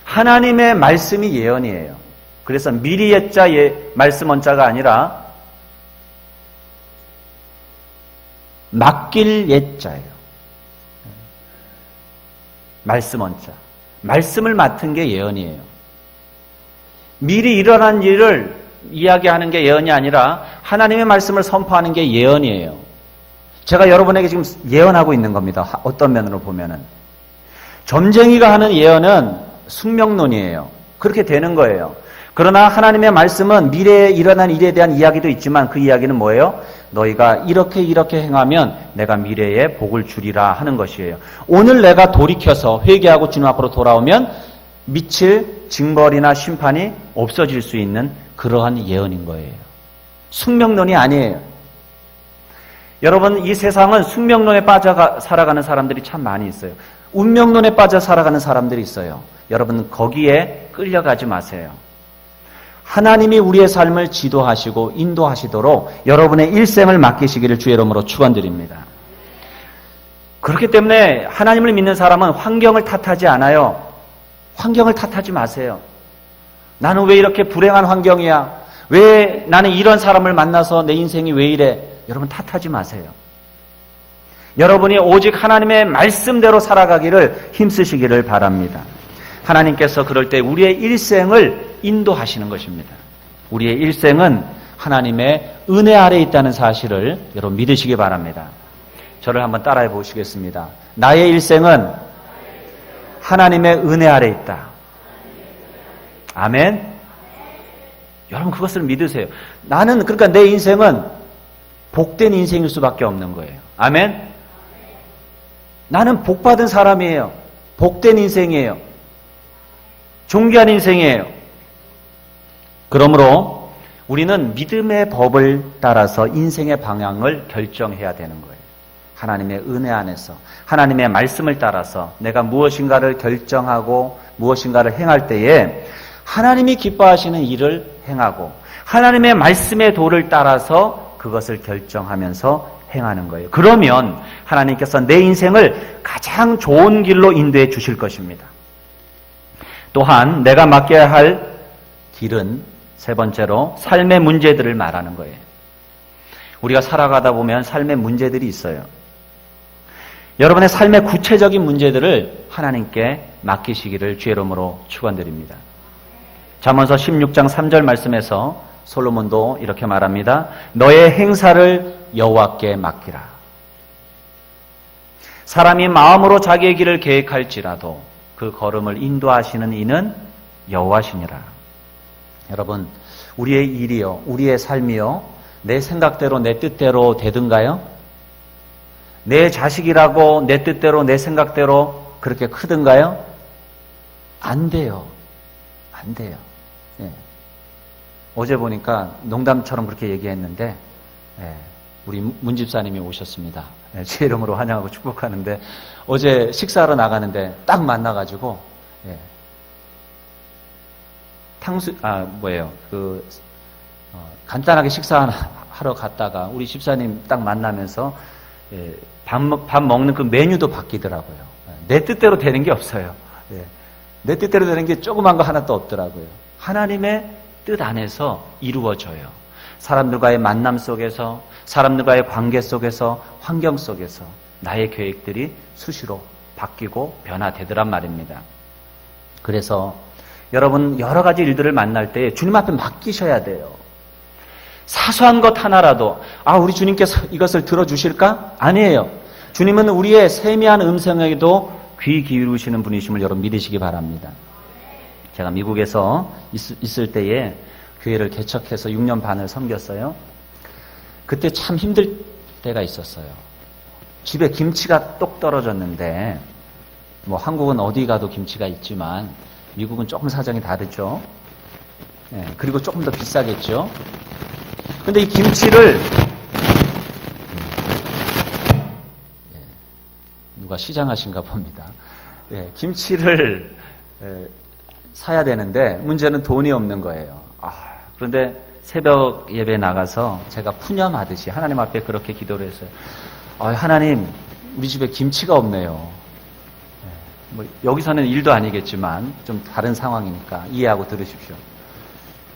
하나님의 말씀이 예언이에요. 그래서 미리 예자 말씀 원자가 아니라 맡길 예자예요. 말씀 원자. 말씀을 맡은 게 예언이에요. 미리 일어난 일을 이야기하는 게 예언이 아니라 하나님의 말씀을 선포하는 게 예언이에요. 제가 여러분에게 지금 예언하고 있는 겁니다. 어떤 면으로 보면은. 점쟁이가 하는 예언은 숙명론이에요. 그렇게 되는 거예요. 그러나 하나님의 말씀은 미래에 일어난 일에 대한 이야기도 있지만 그 이야기는 뭐예요? 너희가 이렇게 행하면 내가 미래에 복을 주리라 하는 것이에요. 오늘 내가 돌이켜서 회개하고 주님 앞으로 돌아오면 미칠 징벌이나 심판이 없어질 수 있는 그러한 예언인 거예요. 숙명론이 아니에요. 여러분, 이 세상은 숙명론에 빠져 살아가는 사람들이 참 많이 있어요. 운명론에 빠져 살아가는 사람들이 있어요. 여러분, 거기에 끌려가지 마세요. 하나님이 우리의 삶을 지도하시고 인도하시도록 여러분의 일생을 맡기시기를 주의 이름으로 축원드립니다. 그렇기 때문에 하나님을 믿는 사람은 환경을 탓하지 않아요. 환경을 탓하지 마세요. 나는 왜 이렇게 불행한 환경이야? 왜 나는 이런 사람을 만나서 내 인생이 왜 이래? 여러분 탓하지 마세요. 여러분이 오직 하나님의 말씀대로 살아가기를 힘쓰시기를 바랍니다. 하나님께서 그럴 때 우리의 일생을 인도하시는 것입니다. 우리의 일생은 하나님의 은혜 아래에 있다는 사실을 여러분 믿으시기 바랍니다. 저를 한번 따라해 보시겠습니다. 나의 일생은 하나님의 은혜 아래에 있다. 아멘. 여러분 그것을 믿으세요. 나는 그러니까 내 인생은 복된 인생일 수밖에 없는 거예요. 아멘. 나는 복받은 사람이에요. 복된 인생이에요. 존귀한 인생이에요. 그러므로 우리는 믿음의 법을 따라서 인생의 방향을 결정해야 되는 거예요. 하나님의 은혜 안에서 하나님의 말씀을 따라서 내가 무엇인가를 결정하고 무엇인가를 행할 때에 하나님이 기뻐하시는 일을 행하고 하나님의 말씀의 도를 따라서 그것을 결정하면서 행하는 거예요. 그러면 하나님께서 내 인생을 가장 좋은 길로 인도해 주실 것입니다. 또한 내가 맡겨야 할 길은 세 번째로 삶의 문제들을 말하는 거예요. 우리가 살아가다 보면 삶의 문제들이 있어요. 여러분의 삶의 구체적인 문제들을 하나님께 맡기시기를 주의 이름으로 축원드립니다. 잠언서 16장 3절 말씀에서 솔로몬도 이렇게 말합니다. 너의 행사를 여호와께 맡기라. 사람이 마음으로 자기의 길을 계획할지라도 그 걸음을 인도하시는 이는 여호와시니라. 여러분, 우리의 일이요, 우리의 삶이요, 내 생각대로 내 뜻대로 되든가요? 내 자식이라고 내 뜻대로 내 생각대로 그렇게 크든가요? 안 돼요. 안 돼요. 예. 어제 보니까 농담처럼 그렇게 얘기했는데 우리 문 집사님이 오셨습니다. 제 이름으로 환영하고 축복하는데 어제 식사하러 나가는데 딱 만나가지고 간단하게 식사하러 갔다가 우리 집사님 딱 만나면서 밥 먹는 그 메뉴도 바뀌더라고요. 내 뜻대로 되는 게 없어요. 내 뜻대로 되는 게 조그만 거 하나도 없더라고요. 하나님의 뜻 안에서 이루어져요. 사람들과의 만남 속에서, 사람들과의 관계 속에서, 환경 속에서 나의 계획들이 수시로 바뀌고 변화되더란 말입니다. 그래서 여러분 여러 가지 일들을 만날 때 주님 앞에 맡기셔야 돼요. 사소한 것 하나라도 우리 주님께서 이것을 들어주실까? 아니에요. 주님은 우리의 세미한 음성에도 귀 기울이시는 분이심을 여러분 믿으시기 바랍니다. 제가 미국에서 있을 때에 교회를 개척해서 6년 반을 섬겼어요. 그때 참 힘들 때가 있었어요. 집에 김치가 똑 떨어졌는데 한국은 어디 가도 김치가 있지만 미국은 조금 사정이 다르죠. 그리고 조금 더 비싸겠죠. 근데 이 김치를 누가 시장하신가 봅니다. 김치를 사야 되는데 문제는 돈이 없는 거예요. 그런데 새벽 예배 나가서 제가 푸념하듯이 하나님 앞에 그렇게 기도를 했어요. 하나님, 우리 집에 김치가 없네요. 여기서는 일도 아니겠지만 좀 다른 상황이니까 이해하고 들으십시오.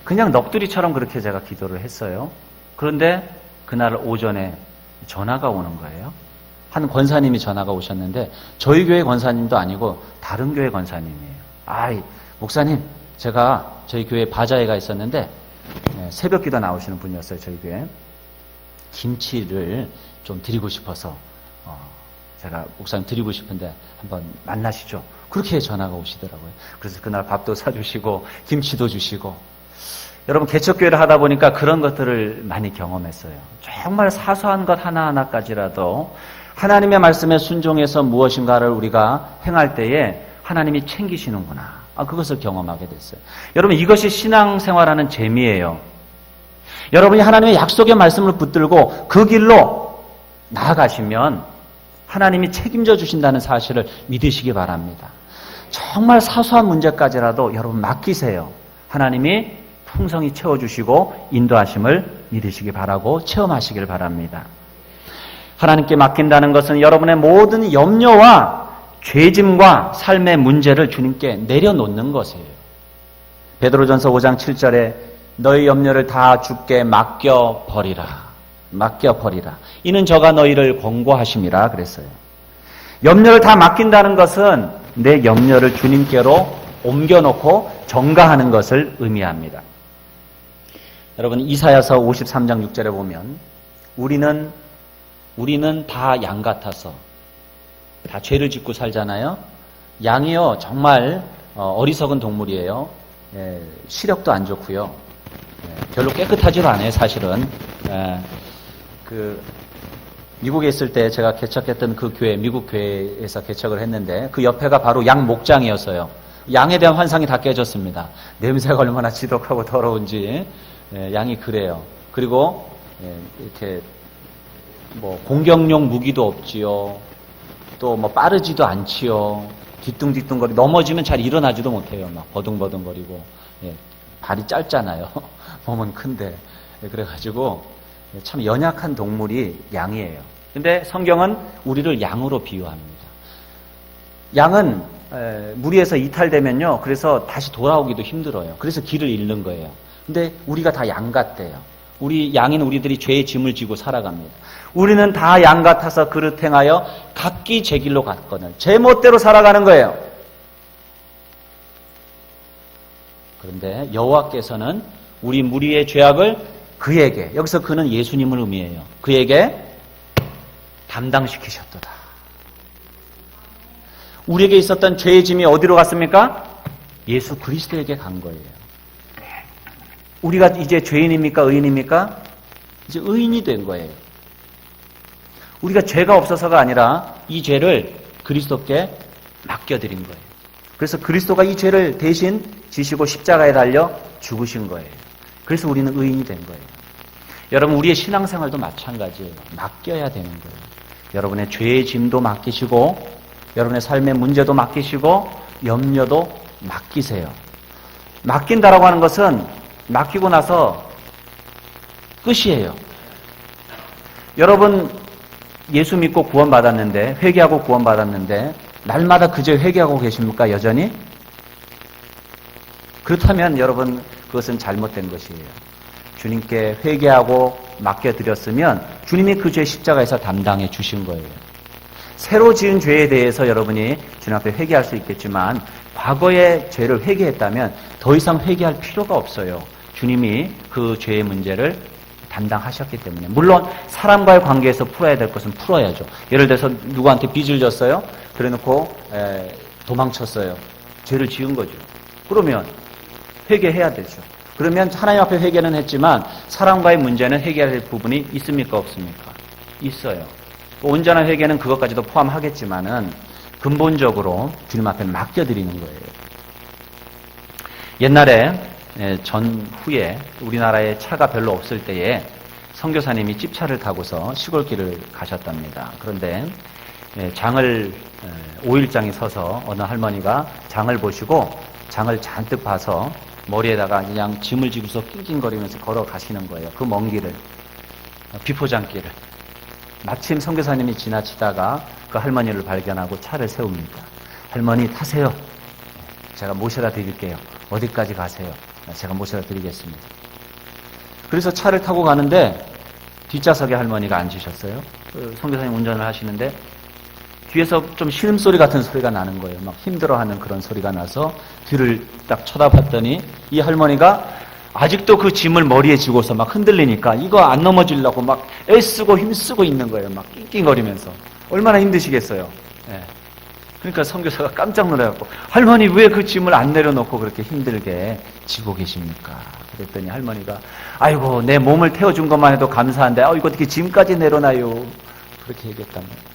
그냥 넋두리처럼 그렇게 제가 기도를 했어요. 그런데 그날 오전에 전화가 오는 거예요. 한 권사님이 전화가 오셨는데 저희 교회 권사님도 아니고 다른 교회 권사님이에요. 목사님, 제가 저희 교회 바자회가 있었는데 새벽 기도 나오시는 분이었어요. 저희 교회. 김치를 좀 드리고 싶어서 제가 목사님 드리고 싶은데 한번 만나시죠. 그렇게 전화가 오시더라고요. 그래서 그날 밥도 사주시고 김치도 주시고. 여러분 개척교회를 하다 보니까 그런 것들을 많이 경험했어요. 정말 사소한 것 하나하나까지라도 하나님의 말씀에 순종해서 무엇인가를 우리가 행할 때에 하나님이 챙기시는구나. 그것을 경험하게 됐어요. 여러분 이것이 신앙생활하는 재미예요. 여러분이 하나님의 약속의 말씀을 붙들고 그 길로 나아가시면 하나님이 책임져 주신다는 사실을 믿으시기 바랍니다. 정말 사소한 문제까지라도 여러분 맡기세요. 하나님이 풍성히 채워주시고 인도하심을 믿으시기 바라고 체험하시길 바랍니다. 하나님께 맡긴다는 것은 여러분의 모든 염려와 죄짐과 삶의 문제를 주님께 내려놓는 것이에요. 베드로전서 5장 7절에 너희 염려를 다 주께 맡겨버리라. 맡겨버리라. 이는 저가 너희를 권고하심이라 그랬어요. 염려를 다 맡긴다는 것은 내 염려를 주님께로 옮겨놓고 전가하는 것을 의미합니다. 여러분 이사야서 53장 6절에 보면 우리는 다 양 같아서 다 죄를 짓고 살잖아요. 양이요 정말 어리석은 동물이에요. 시력도 안 좋고요. 별로 깨끗하지도 않아요. 사실은. 미국에 있을 때 제가 개척했던 그 교회, 미국 교회에서 개척을 했는데 그 옆에가 바로 양 목장이었어요. 양에 대한 환상이 다 깨졌습니다. 냄새가 얼마나 지독하고 더러운지. 양이 그래요. 그리고 이렇게 공격용 무기도 없지요. 또 빠르지도 않지요. 뒤뚱뒤뚱거리 넘어지면 잘 일어나지도 못해요. 막 버둥버둥거리고. 발이 짧잖아요. 몸은 큰데. 그래가지고 참 연약한 동물이 양이에요. 근데 성경은 우리를 양으로 비유합니다. 양은 무리에서 이탈되면요. 그래서 다시 돌아오기도 힘들어요. 그래서 길을 잃는 거예요. 근데 우리가 다 양 같대요. 우리 양인 우리들이 죄의 짐을 지고 살아갑니다. 우리는 다 양 같아서 그릇 행하여 각기 제 길로 갔거늘 제 멋대로 살아가는 거예요. 그런데 여호와께서는 우리 무리의 죄악을 그에게, 여기서 그는 예수님을 의미해요. 그에게 담당시키셨도다. 우리에게 있었던 죄의 짐이 어디로 갔습니까? 예수 그리스도에게 간 거예요. 우리가 이제 죄인입니까? 의인입니까? 이제 의인이 된 거예요. 우리가 죄가 없어서가 아니라 이 죄를 그리스도께 맡겨드린 거예요. 그래서 그리스도가 이 죄를 대신 지시고 십자가에 달려 죽으신 거예요. 그래서 우리는 의인이 된 거예요. 여러분, 우리의 신앙생활도 마찬가지예요. 맡겨야 되는 거예요. 여러분의 죄의 짐도 맡기시고, 여러분의 삶의 문제도 맡기시고, 염려도 맡기세요. 맡긴다라고 하는 것은 맡기고 나서 끝이에요. 여러분, 예수 믿고 구원받았는데, 회개하고 구원받았는데, 날마다 그저 회개하고 계십니까, 여전히? 그렇다면 여러분, 그것은 잘못된 것이에요. 주님께 회개하고 맡겨드렸으면 주님이 그 죄 십자가에서 담당해 주신 거예요. 새로 지은 죄에 대해서 여러분이 주님 앞에 회개할 수 있겠지만 과거의 죄를 회개했다면 더 이상 회개할 필요가 없어요. 주님이 그 죄의 문제를 담당하셨기 때문에. 물론 사람과의 관계에서 풀어야 될 것은 풀어야죠. 예를 들어서 누구한테 빚을 졌어요. 그래놓고 도망쳤어요. 죄를 지은 거죠. 그러면 회개해야 되죠. 그러면 하나님 앞에 회개는 했지만 사람과의 문제는 해결해야 될 부분이 있습니까? 없습니까? 있어요. 온전한 회개는 그것까지도 포함하겠지만은 근본적으로 주님 앞에 맡겨드리는 거예요. 옛날에 전후에 우리나라에 차가 별로 없을 때에 선교사님이 찝차를 타고서 시골길을 가셨답니다. 그런데 장을 5일장이 서서 어느 할머니가 장을 보시고 장을 잔뜩 봐서 머리에다가 그냥 짐을 지고서 낑낑거리면서 걸어가시는 거예요. 그 먼 길을, 비포장길을. 마침 선교사님이 지나치다가 그 할머니를 발견하고 차를 세웁니다. 할머니 타세요. 제가 모셔다 드릴게요. 어디까지 가세요? 제가 모셔다 드리겠습니다. 그래서 차를 타고 가는데 뒷좌석에 할머니가 앉으셨어요. 선교사님 운전을 하시는데 뒤에서 좀 신음소리 같은 소리가 나는 거예요. 막 힘들어하는 그런 소리가 나서 뒤를 딱 쳐다봤더니 이 할머니가 아직도 그 짐을 머리에 지고서 막 흔들리니까 이거 안 넘어지려고 막 애쓰고 힘쓰고 있는 거예요. 막 낑낑거리면서. 얼마나 힘드시겠어요. 예. 그러니까 선교사가 깜짝 놀라갖고 할머니 왜 그 짐을 안 내려놓고 그렇게 힘들게 지고 계십니까? 그랬더니 할머니가 아이고 내 몸을 태워준 것만 해도 감사한데 이거 어떻게 짐까지 내려놔요? 그렇게 얘기했단 말이에요.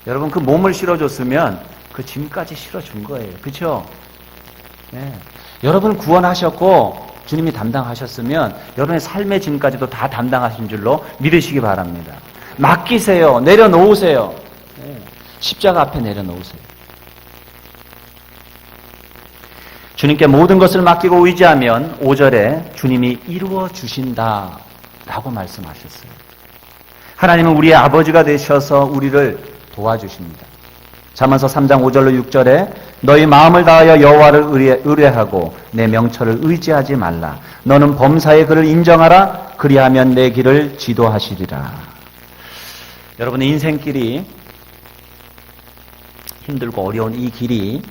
여러분 그 몸을 실어줬으면 그 짐까지 실어준 거예요. 그렇죠? 네. 여러분 구원하셨고 주님이 담당하셨으면 여러분의 삶의 짐까지도 다 담당하신 줄로 믿으시기 바랍니다. 맡기세요. 내려놓으세요. 네. 십자가 앞에 내려놓으세요. 주님께 모든 것을 맡기고 의지하면 5절에 주님이 이루어 주신다라고 말씀하셨어요. 하나님은 우리의 아버지가 되셔서 우리를 도와주십니다. 잠언서 3장 5절로 6절에 너희 마음을 다하여 여호와를 의뢰하고 내 명철을 의지하지 말라. 너는 범사의 그를 인정하라. 그리하면 내 길을 지도하시리라. 여러분의 인생길이 힘들고 어려운 이 길이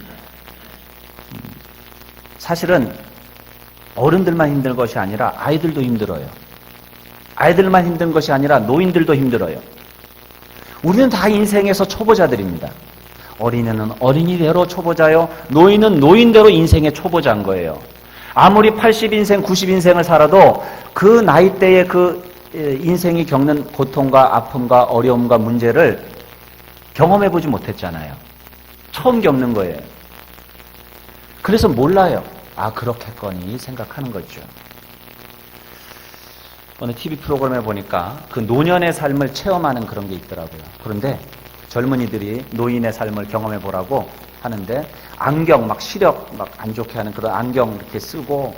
사실은 어른들만 힘든 것이 아니라 아이들도 힘들어요. 아이들만 힘든 것이 아니라 노인들도 힘들어요. 우리는 다 인생에서 초보자들입니다. 어린이는 어린이대로 초보자요. 노인은 노인대로 인생의 초보자인 거예요. 아무리 80인생, 90인생을 살아도 그 나이대의 그 인생이 겪는 고통과 아픔과 어려움과 문제를 경험해보지 못했잖아요. 처음 겪는 거예요. 그래서 몰라요. 그렇겠거니 생각하는 거죠. 어느 TV 프로그램에 보니까 그 노년의 삶을 체험하는 그런 게 있더라고요. 그런데 젊은이들이 노인의 삶을 경험해 보라고 하는데 안경 막 시력 막 안 좋게 하는 그런 안경 이렇게 쓰고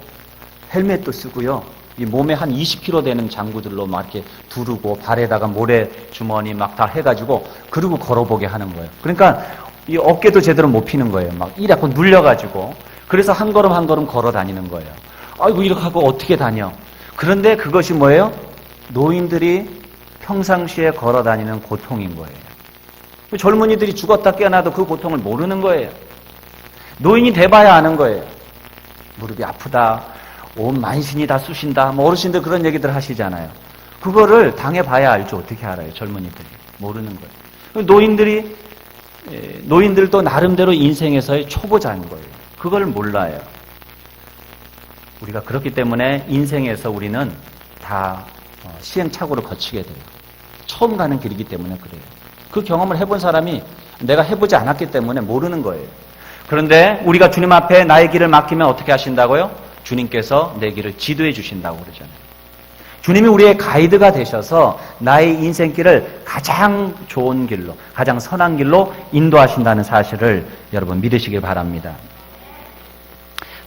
헬멧도 쓰고요. 이 몸에 한 20kg 되는 장구들로 막 이렇게 두르고 발에다가 모래 주머니 막 다 해가지고 그러고 걸어보게 하는 거예요. 그러니까 이 어깨도 제대로 못 피는 거예요. 막 이렇게 눌려가지고 그래서 한 걸음 한 걸음 걸어 다니는 거예요. 아이고 이렇게 하고 어떻게 다녀? 그런데 그것이 뭐예요? 노인들이 평상시에 걸어 다니는 고통인 거예요. 젊은이들이 죽었다 깨어나도 그 고통을 모르는 거예요. 노인이 돼봐야 아는 거예요. 무릎이 아프다, 온 만신이 다 쑤신다, 뭐 어르신들 그런 얘기들 하시잖아요. 그거를 당해봐야 알죠. 어떻게 알아요? 젊은이들이. 모르는 거예요. 노인들도 나름대로 인생에서의 초보자인 거예요. 그걸 몰라요. 우리가 그렇기 때문에 인생에서 우리는 다 시행착오를 거치게 돼요. 처음 가는 길이기 때문에 그래요. 그 경험을 해본 사람이 내가 해보지 않았기 때문에 모르는 거예요. 그런데 우리가 주님 앞에 나의 길을 맡기면 어떻게 하신다고요? 주님께서 내 길을 지도해 주신다고 그러잖아요. 주님이 우리의 가이드가 되셔서 나의 인생길을 가장 좋은 길로, 가장 선한 길로 인도하신다는 사실을 여러분 믿으시길 바랍니다.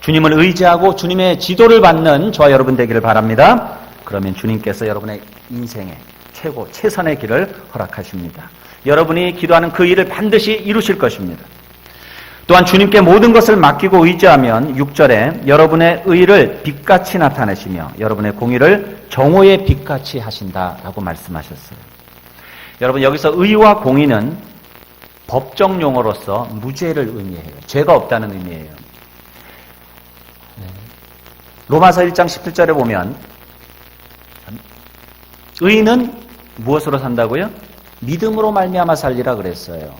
주님을 의지하고 주님의 지도를 받는 저와 여러분 되기를 바랍니다. 그러면 주님께서 여러분의 인생의 최고, 최선의 길을 허락하십니다. 여러분이 기도하는 그 일을 반드시 이루실 것입니다. 또한 주님께 모든 것을 맡기고 의지하면 6절에 여러분의 의를 빛같이 나타내시며 여러분의 공의를 정오의 빛같이 하신다라고 말씀하셨어요. 여러분 여기서 의와 공의는 법정 용어로서 무죄를 의미해요. 죄가 없다는 의미예요. 로마서 1장 17절에 보면 의인은 무엇으로 산다고요? 믿음으로 말미암아 살리라 그랬어요.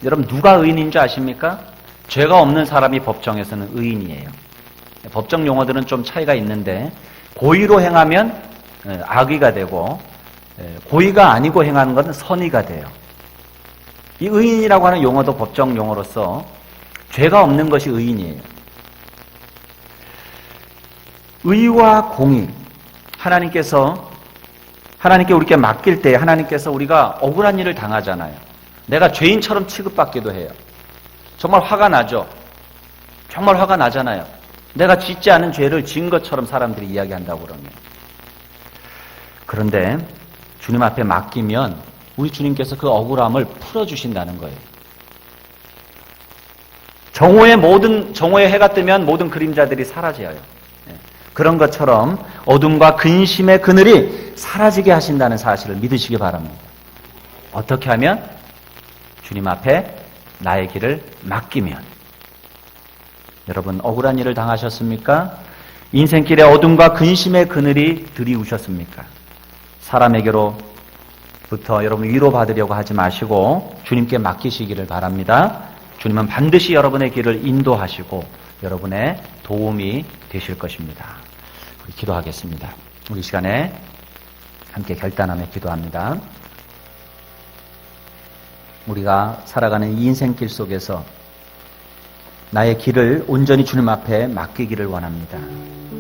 여러분 누가 의인인 줄 아십니까? 죄가 없는 사람이 법정에서는 의인이에요. 법정 용어들은 좀 차이가 있는데 고의로 행하면 악의가 되고 고의가 아니고 행하는 것은 선의가 돼요. 이 의인이라고 하는 용어도 법정 용어로서 죄가 없는 것이 의인이에요. 의와 공의, 하나님께 우리께 맡길 때 하나님께서 우리가 억울한 일을 당하잖아요. 내가 죄인처럼 취급받기도 해요. 정말 화가 나죠. 정말 화가 나잖아요. 내가 짓지 않은 죄를 지은 것처럼 사람들이 이야기한다고 그러면. 그런데 주님 앞에 맡기면 우리 주님께서 그 억울함을 풀어주신다는 거예요. 정오의 해가 뜨면 모든 그림자들이 사라져요. 그런 것처럼 어둠과 근심의 그늘이 사라지게 하신다는 사실을 믿으시기 바랍니다. 어떻게 하면? 주님 앞에 나의 길을 맡기면. 여러분 억울한 일을 당하셨습니까? 인생길에 어둠과 근심의 그늘이 들이우셨습니까? 사람에게로부터 여러분 위로받으려고 하지 마시고 주님께 맡기시기를 바랍니다. 주님은 반드시 여러분의 길을 인도하시고 여러분의 도움이 되실 것입니다. 우리 기도하겠습니다. 우리 시간에 함께 결단하며 기도합니다. 우리가 살아가는 이 인생길 속에서 나의 길을 온전히 주님 앞에 맡기기를 원합니다.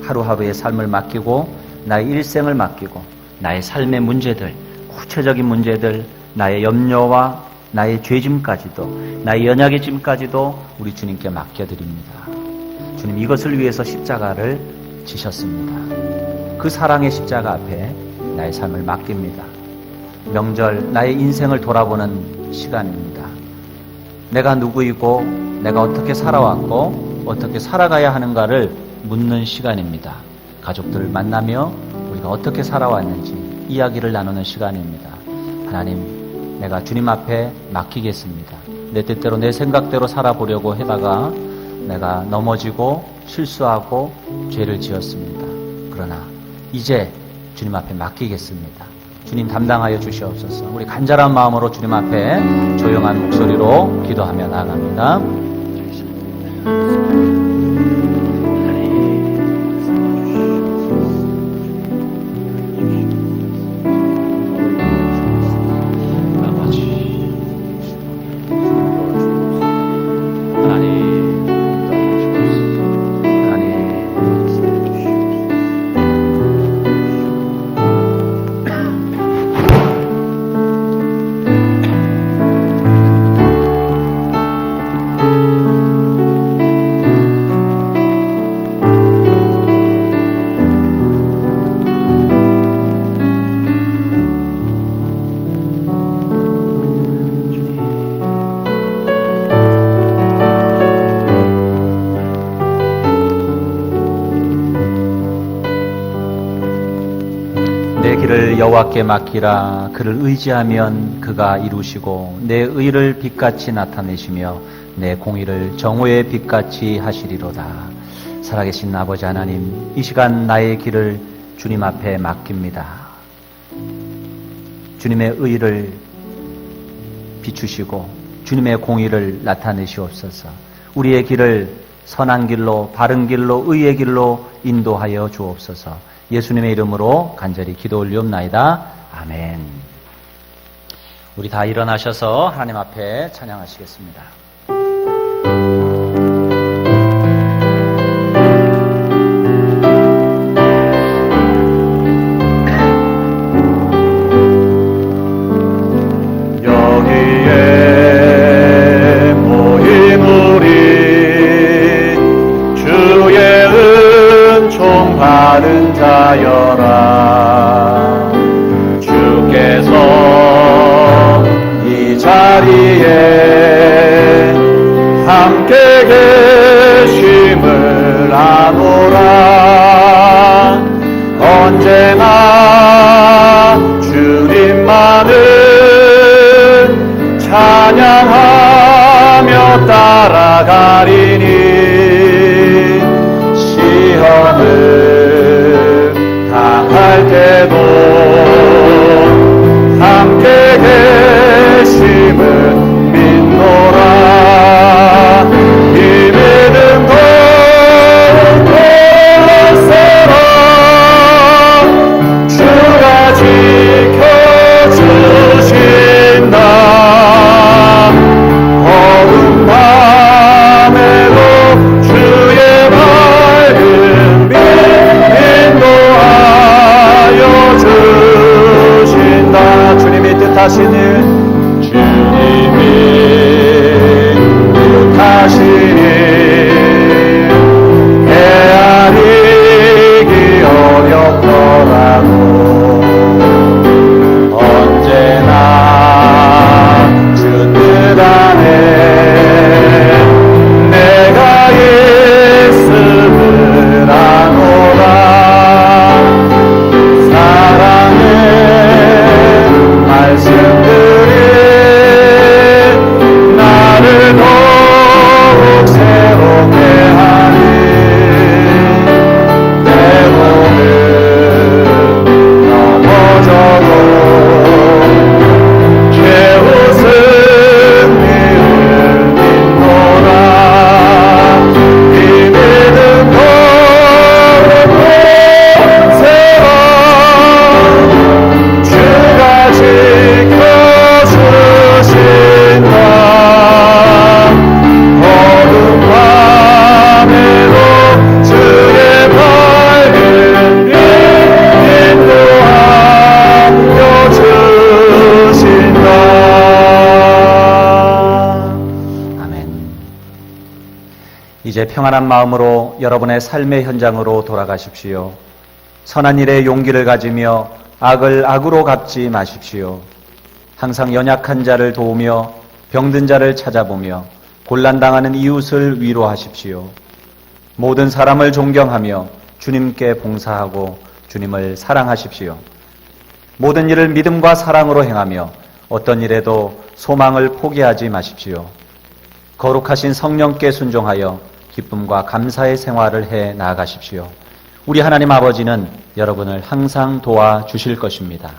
하루하루의 삶을 맡기고 나의 일생을 맡기고 나의 삶의 문제들, 구체적인 문제들, 나의 염려와 나의 죄짐까지도 나의 연약의 짐까지도 우리 주님께 맡겨드립니다. 주님 이것을 위해서 십자가를 지셨습니다. 그 사랑의 십자가 앞에 나의 삶을 맡깁니다. 명절 나의 인생을 돌아보는 시간입니다. 내가 누구이고 내가 어떻게 살아왔고 어떻게 살아가야 하는가를 묻는 시간입니다. 가족들을 만나며 우리가 어떻게 살아왔는지 이야기를 나누는 시간입니다. 하나님, 내가 주님 앞에 맡기겠습니다. 내 뜻대로 내 생각대로 살아보려고 하다가 내가 넘어지고 실수하고 죄를 지었습니다. 그러나 이제 주님 앞에 맡기겠습니다. 주님 담당하여 주시옵소서. 우리 간절한 마음으로 주님 앞에 조용한 목소리로 기도하며 나아갑니다. 여호와께 맡기라. 그를 의지하면 그가 이루시고 내 의를 빛같이 나타내시며 내 공의를 정오의 빛같이 하시리로다. 살아계신 아버지 하나님, 이 시간 나의 길을 주님 앞에 맡깁니다. 주님의 의를 비추시고 주님의 공의를 나타내시옵소서. 우리의 길을 선한 길로, 바른 길로, 의의 길로 인도하여 주옵소서. 예수님의 이름으로 간절히 기도 올리옵나이다. 아멘. 우리 다 일어나셔서 하나님 앞에 찬양하시겠습니다. 자리에 함께 계심을 아노라. 언제나 주님만을 찬양하며 따라가리니 시험을 당할 때도 함께 계심을 믿노라. 이 믿음 더욱더세라. 주가 지켜주신다. 어두운 밤에도 주의 밝은 빛 인도하여 주신다. 주님이 뜻하시는 주님이 뜻하시니 헤아리기 어렵더라도 언제나 주 뜻 안에 내가 있음을 아노라. 사랑의 말씀들이 나를 더욱 새롭게 하니 때로는 넘어져도 최후 승리를 믿노라. 이 믿음 더욱세라. 주가 지켜주신다. 어두운 밤에도 주의 밝은 빛 인도하여 주신다. 아멘. 이제 평안한 마음으로 여러분의 삶의 현장으로 돌아가십시오. 선한 일에 용기를 가지며 악을 악으로 갚지 마십시오. 항상 연약한 자를 도우며 병든 자를 찾아보며 곤란당하는 이웃을 위로하십시오. 모든 사람을 존경하며 주님께 봉사하고 주님을 사랑하십시오. 모든 일을 믿음과 사랑으로 행하며 어떤 일에도 소망을 포기하지 마십시오. 거룩하신 성령께 순종하여 기쁨과 감사의 생활을 해 나아가십시오. 우리 하나님 아버지는 여러분을 항상 도와주실 것입니다.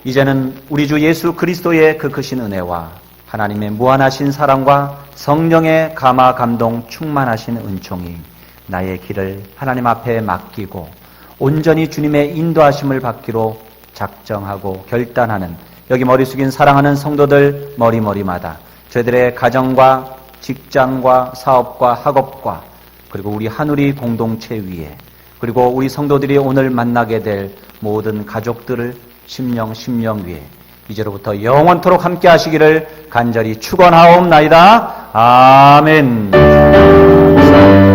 이제는 우리 주 예수 그리스도의 그 크신 은혜와 하나님의 무한하신 사랑과 성령의 감화 감동 충만하신 은총이 나의 길을 하나님 앞에 맡기고 온전히 주님의 인도하심을 받기로 작정하고 결단하는 여기 머리 숙인 사랑하는 성도들 머리마다 저희들의 가정과 직장과 사업과 학업과 그리고 우리 한우리 공동체 위에 그리고 우리 성도들이 오늘 만나게 될 모든 가족들을 심령 위에 이제로부터 영원토록 함께 하시기를 간절히 축원하옵나이다. 아멘.